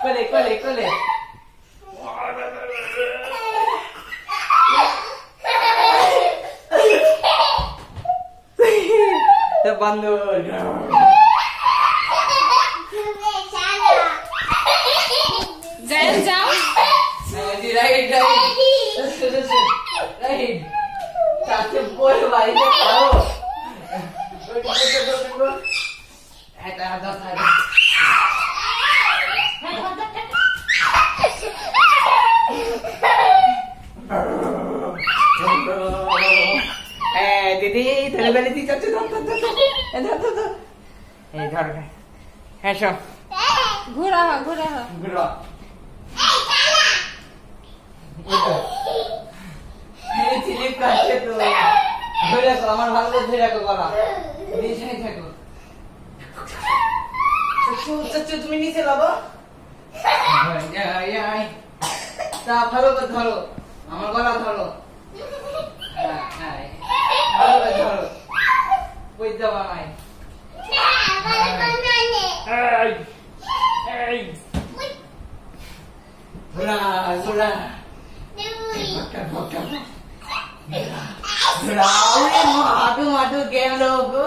কোলে তো বান্দর যাও রাইট চাচু বল বাড়িতে খাও দিদি ধরে বেলে দি চাচু ধর এই ধর হ্যাঁ সব ঘোরা স্লিপ কাটছে তো ধরে রাখো আমার ভালো করে ধরে রাখো গলা নিচে থাকো চাচু তুমি নিচে লাবো তা ভালো করে ধরো আমার গলা ধরো ভালো করে ধরো কই যাবা নাই ঘোরা মাটু গেল গো